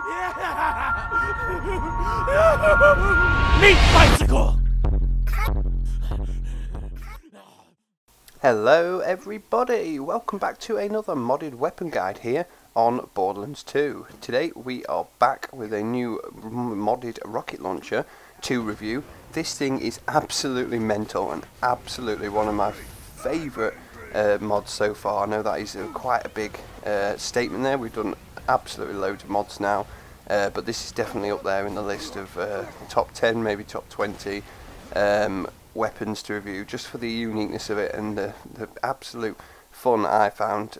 Meat bicycle! Hello everybody, welcome back to another modded weapon guide here on Borderlands 2. Today we are back with a new modded rocket launcher to review. This thing is absolutely mental and absolutely one of my favourite mods so far. I know that is quite a big statement there. We've done absolutely loads of mods now, but this is definitely up there in the list of top 10, maybe top 20 weapons to review, just for the uniqueness of it and the absolute fun I found.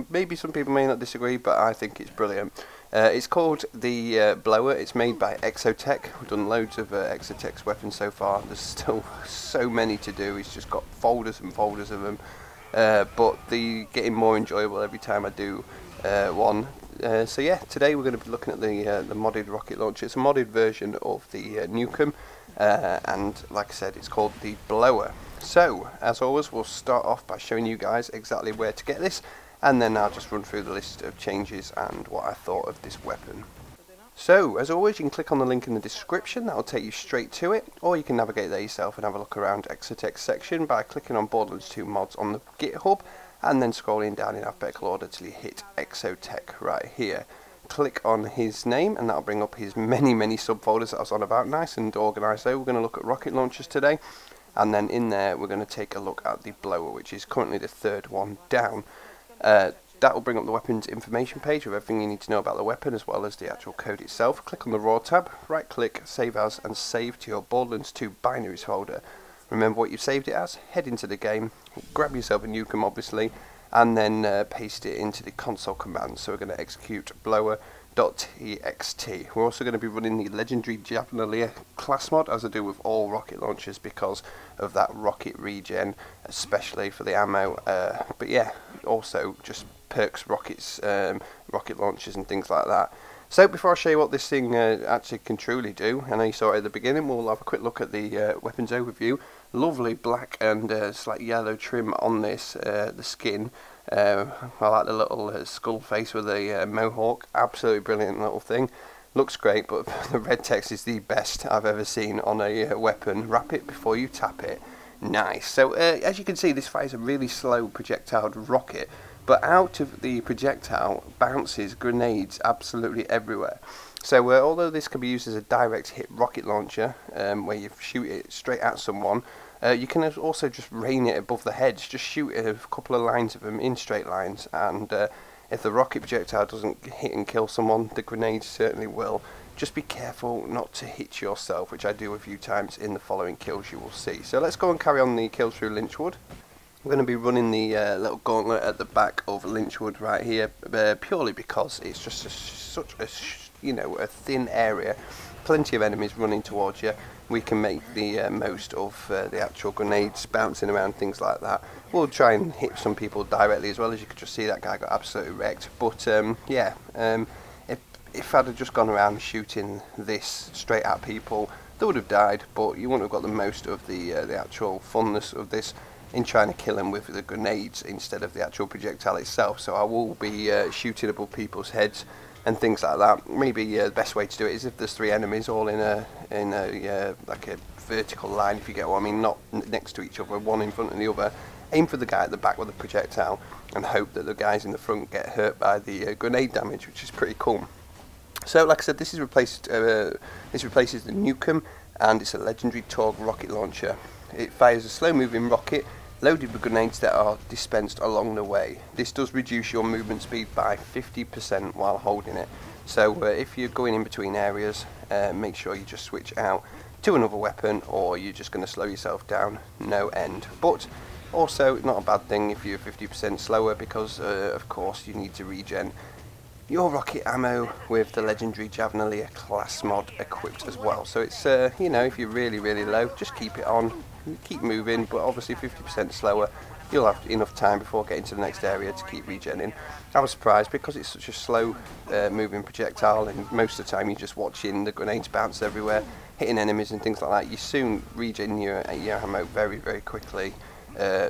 Maybe some people may not disagree, but I think it's brilliant. It's called the Blower. It's made by Exotek. We've done loads of Exotek's weapons so far. There's still so many to do. It's just got folders and folders of them, but they're getting more enjoyable every time I do one. So yeah, today we're going to be looking at the modded rocket launcher. It's a modded version of the Nukem, and like I said, it's called the Blower. So as always, we'll start off by showing you guys exactly where to get this, and then I'll just run through the list of changes and what I thought of this weapon. So as always, you can click on the link in the description. That'll take you straight to it, or you can navigate there yourself and have a look around Exotek's section by clicking on Borderlands 2 mods on the GitHub, and then scrolling down in alphabetical order till you hit Exotek right here. Click on his name and that'll bring up his many subfolders that I was on about. Nice and organised. So we're going to look at rocket launchers today, and then in there we're going to take a look at the Blower, which is currently the third one down. That will bring up the weapons information page with everything you need to know about the weapon, as well as the actual code itself. Click on the raw tab, right click, save as, and save to your Borderlands 2 binaries folder. Remember what you've saved it as, head into the game, grab yourself a Nukem obviously, and then paste it into the console command. So we're going to execute blower.txt. We're also going to be running the legendary Javelin class mod, as I do with all rocket launchers, because of that rocket regen, especially for the ammo. But yeah, also just perks rockets, rocket launchers and things like that. So before I show you what this thing actually can truly do, I know you saw it at the beginning, we'll have a quick look at the weapons overview. Lovely black and slight yellow trim on this, the skin. I like the little skull face with a mohawk. Absolutely brilliant little thing. Looks great, but the red text is the best I've ever seen on a weapon. Wrap it before you tap it. Nice. So as you can see, this fires a really slow projectile rocket, but out of the projectile bounces grenades absolutely everywhere. So although this can be used as a direct hit rocket launcher, where you shoot it straight at someone, you can also just rain it above the heads. Just shoot a couple of lines of them in straight lines, and if the rocket projectile doesn't hit and kill someone, the grenade certainly will. Just be careful not to hit yourself, which I do a few times in the following kills you will see. So let's go and carry on the kills through Lynchwood. I'm going to be running the little gauntlet at the back of Lynchwood right here, purely because it's just such a a thin area, plenty of enemies running towards you. We can make the most of the actual grenades bouncing around, things like that. We'll try and hit some people directly as well. As you could just see, that guy got absolutely wrecked. But yeah, if I'd have just gone around shooting this straight at people, they would have died, but you wouldn't have got the most of the actual funness of this in trying to kill them with the grenades instead of the actual projectile itself. So I will be shooting above people's heads and things like that. Maybe the best way to do it is if there's three enemies all in a like a vertical line, if you get what I mean, not next to each other, one in front of the other. Aim for the guy at the back with the projectile and hope that the guys in the front get hurt by the grenade damage, which is pretty cool. So like I said, this replaces the Nukem, and it's a legendary Torg rocket launcher. It fires a slow moving rocket loaded with grenades that are dispensed along the way. This does reduce your movement speed by 50% while holding it. So if you're going in between areas, make sure you just switch out to another weapon, or you're just going to slow yourself down no end. But also not a bad thing if you're 50% slower, because of course you need to regen your rocket ammo with the legendary Javelin class mod equipped as well. So it's if you're really low, just keep it on, keep moving, but obviously 50% slower, you'll have enough time before getting to the next area to keep regenning. I was surprised because it's such a slow moving projectile, and most of the time you're just watching the grenades bounce everywhere, hitting enemies and things like that. You soon regen your ammo very quickly.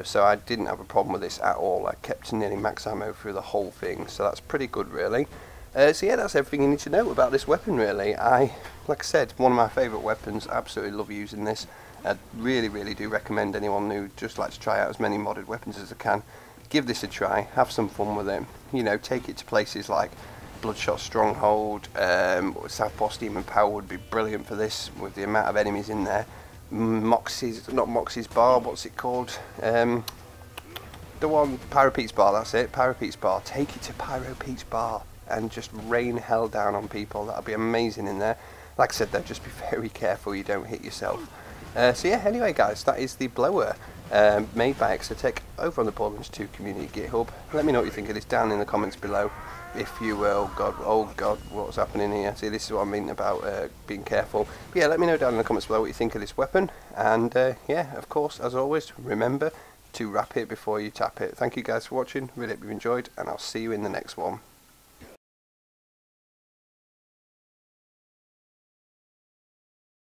So I didn't have a problem with this at all. I kept nearly max ammo through the whole thing, so that's pretty good really. So yeah, that's everything you need to know about this weapon really. Like I said, one of my favourite weapons, absolutely love using this. I really do recommend anyone who just likes to try out as many modded weapons as they can. Give this a try, have some fun with it. You know, take it to places like Bloodshot Stronghold, Southpaw Steam and Power would be brilliant for this, with the amount of enemies in there. Moxie's Bar, what's it called? The one, Pyro Pete's Bar, that's it, Pyro Pete's Bar. Take it to Pyro Pete's Bar and just rain hell down on people. That'll be amazing in there. Like I said though, just be very careful you don't hit yourself. So yeah, anyway guys, that is the blower made by Exotek over on the Borderlands 2 community GitHub. Let me know what you think of this down in the comments below. If you will, oh god, what's happening here? See, this is what I mean about being careful. But yeah, let me know down in the comments below what you think of this weapon. And yeah, of course, as always, remember to wrap it before you tap it. Thank you guys for watching, really hope you've enjoyed, and I'll see you in the next one.